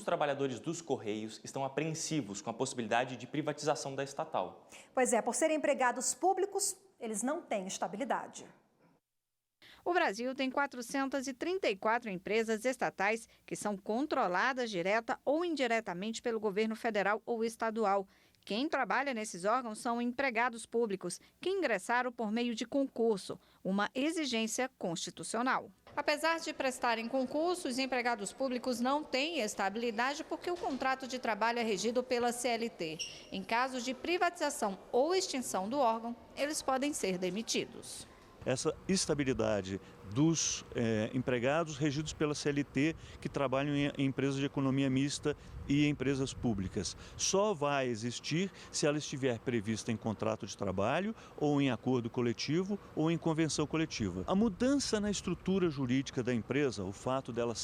os trabalhadores dos Correios estão apreensivos com a possibilidade de privatização da estatal. Pois é, por serem empregados públicos, eles não têm estabilidade. O Brasil tem 434 empresas estatais que são controladas direta ou indiretamente pelo governo federal ou estadual. Quem trabalha nesses órgãos são empregados públicos que ingressaram por meio de concurso, uma exigência constitucional. Apesar de prestarem concurso, os empregados públicos não têm estabilidade porque o contrato de trabalho é regido pela CLT. Em caso de privatização ou extinção do órgão, eles podem ser demitidos. Essa estabilidade dos empregados regidos pela CLT que trabalham em empresas de economia mista e empresas públicas. Só vai existir se ela estiver prevista em contrato de trabalho ou em acordo coletivo ou em convenção coletiva. A mudança na estrutura jurídica da empresa, o fato dela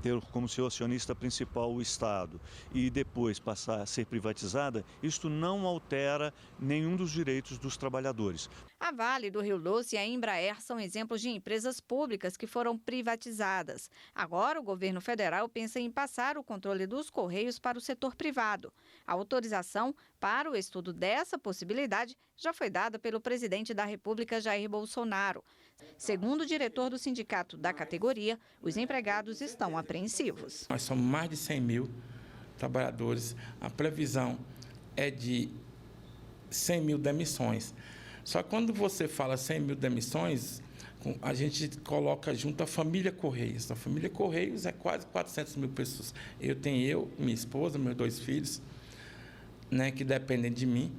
ter como seu acionista principal o Estado e depois passar a ser privatizada, isto não altera nenhum dos direitos dos trabalhadores. A Vale do Rio Doce e a Embraer são exemplos de empresas públicas que foram privatizadas. Agora, o governo federal pensa em passar o controle dos Correios para o setor privado. A autorização para o estudo dessa possibilidade já foi dada pelo presidente da República, Jair Bolsonaro. Segundo o diretor do sindicato da categoria, os empregados estão apreensivos. Nós somos mais de 100 mil trabalhadores. A previsão é de 100 mil demissões. Só que quando você fala 100 mil demissões, a gente coloca junto a família Correios. A família Correios é quase 400 mil pessoas. Eu, minha esposa, meus 2 filhos, que dependem de mim.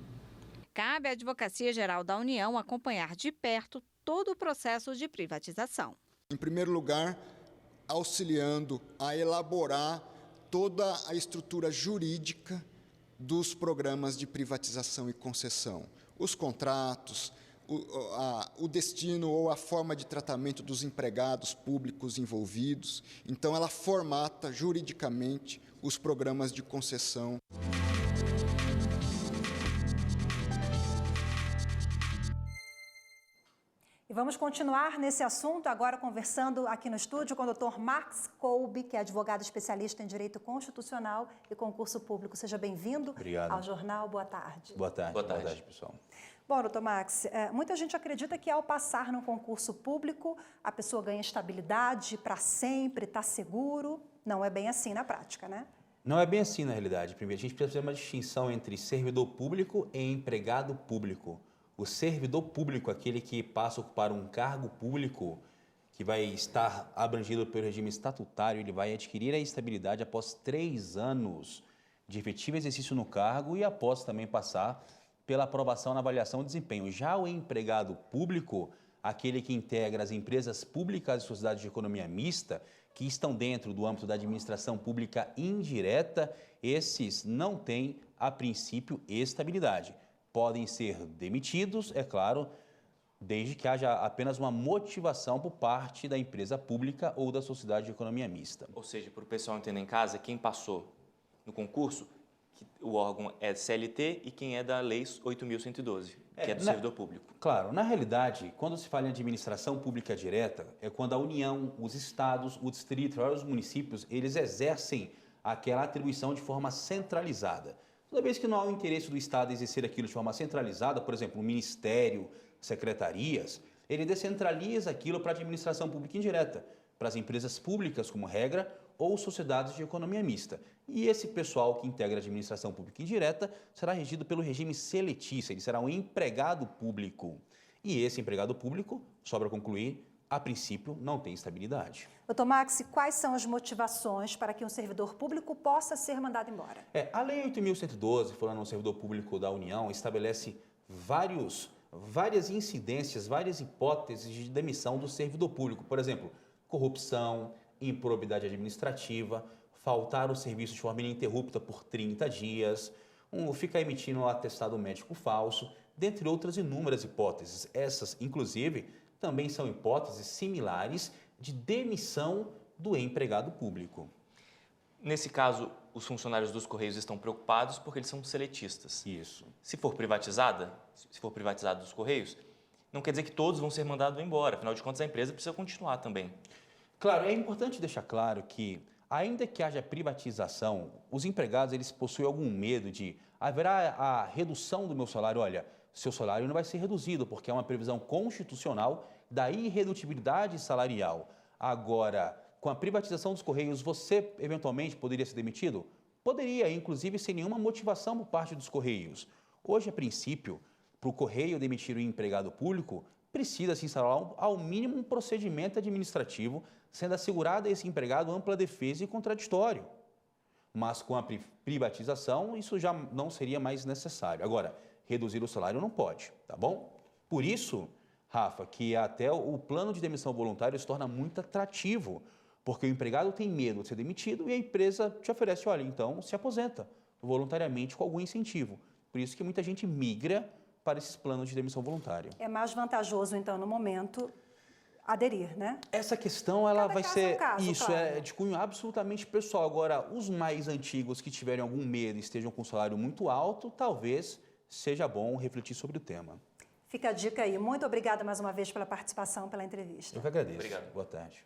Cabe à Advocacia Geral da União acompanhar de perto todo o processo de privatização. Em primeiro lugar, auxiliando a elaborar toda a estrutura jurídica dos programas de privatização e concessão. Os contratos, o destino ou a forma de tratamento dos empregados públicos envolvidos. Então, ela formata juridicamente os programas de concessão. E vamos continuar nesse assunto, agora conversando aqui no estúdio com o Dr. Max Kolbe, que é advogado especialista em Direito Constitucional e Concurso Público. Seja bem-vindo ao Jornal. Boa tarde. Boa tarde. Boa tarde. Boa tarde, pessoal. Bom, doutor Max, muita gente acredita que ao passar no concurso público, a pessoa ganha estabilidade para sempre, está seguro. Não é bem assim na prática, né? Não é bem assim na realidade. Primeiro, a gente precisa fazer uma distinção entre servidor público e empregado público. O servidor público, aquele que passa a ocupar um cargo público, que vai estar abrangido pelo regime estatutário, ele vai adquirir a estabilidade após 3 anos de efetivo exercício no cargo e após também passar pela aprovação na avaliação de desempenho. Já o empregado público, aquele que integra as empresas públicas e sociedades de economia mista, que estão dentro do âmbito da administração pública indireta, esses não têm, a princípio, estabilidade. Podem ser demitidos, é claro, desde que haja apenas uma motivação por parte da empresa pública ou da sociedade de economia mista. Ou seja, para o pessoal entender em casa, quem passou no concurso, o órgão é CLT e quem é da Lei 8.112, que é do servidor público. Claro, na realidade, quando se fala em administração pública direta, é quando a União, os estados, o distrito, os municípios, eles exercem aquela atribuição de forma centralizada. Toda vez que não há o interesse do Estado em exercer aquilo de forma centralizada, por exemplo, o Ministério, secretarias, ele descentraliza aquilo para a administração pública indireta, para as empresas públicas, como regra, ou sociedades de economia mista. E esse pessoal que integra a administração pública indireta será regido pelo regime seletício, ele será um empregado público. E esse empregado público, só para concluir, a princípio não tem estabilidade. Doutor Max, quais são as motivações para que um servidor público possa ser mandado embora? A Lei 8.112, falando no servidor público da União, estabelece várias incidências, várias hipóteses de demissão do servidor público. Por exemplo, corrupção, improbidade administrativa, faltar o serviço de forma ininterrupta por 30 dias, ficar emitindo um atestado médico falso, dentre outras inúmeras hipóteses. Essas, inclusive, também são hipóteses similares de demissão do empregado público. Nesse caso, os funcionários dos Correios estão preocupados porque eles são seletistas. Isso. Se for privatizado os Correios, não quer dizer que todos vão ser mandados embora. Afinal de contas, a empresa precisa continuar também. Claro, é importante deixar claro que Ainda que haja privatização, os empregados eles possuem algum medo de haverá a redução do meu salário. Olha, seu salário não vai ser reduzido, porque é uma previsão constitucional da irredutibilidade salarial. Agora, com a privatização dos Correios, você eventualmente poderia ser demitido? Poderia, inclusive sem nenhuma motivação por parte dos Correios. Hoje, a princípio, para o Correio demitir o empregado público, precisa se instalar ao mínimo um procedimento administrativo, sendo assegurada a esse empregado ampla defesa e contraditório. Mas com a privatização, isso já não seria mais necessário. Agora, reduzir o salário não pode, tá bom? Por isso, Rafa, que até o plano de demissão voluntária se torna muito atrativo, porque o empregado tem medo de ser demitido e a empresa te oferece, olha, então se aposenta voluntariamente com algum incentivo. Por isso que muita gente migra para esses planos de demissão voluntária. É mais vantajoso, então, no momento, aderir, né? Essa questão ela vai ser isso, claro. É de cunho absolutamente pessoal. Agora, os mais antigos que tiverem algum medo e estejam com um salário muito alto, talvez seja bom refletir sobre o tema. Fica a dica aí. Muito obrigada mais uma vez pela participação, pela entrevista. Eu que agradeço. Obrigado. Boa tarde.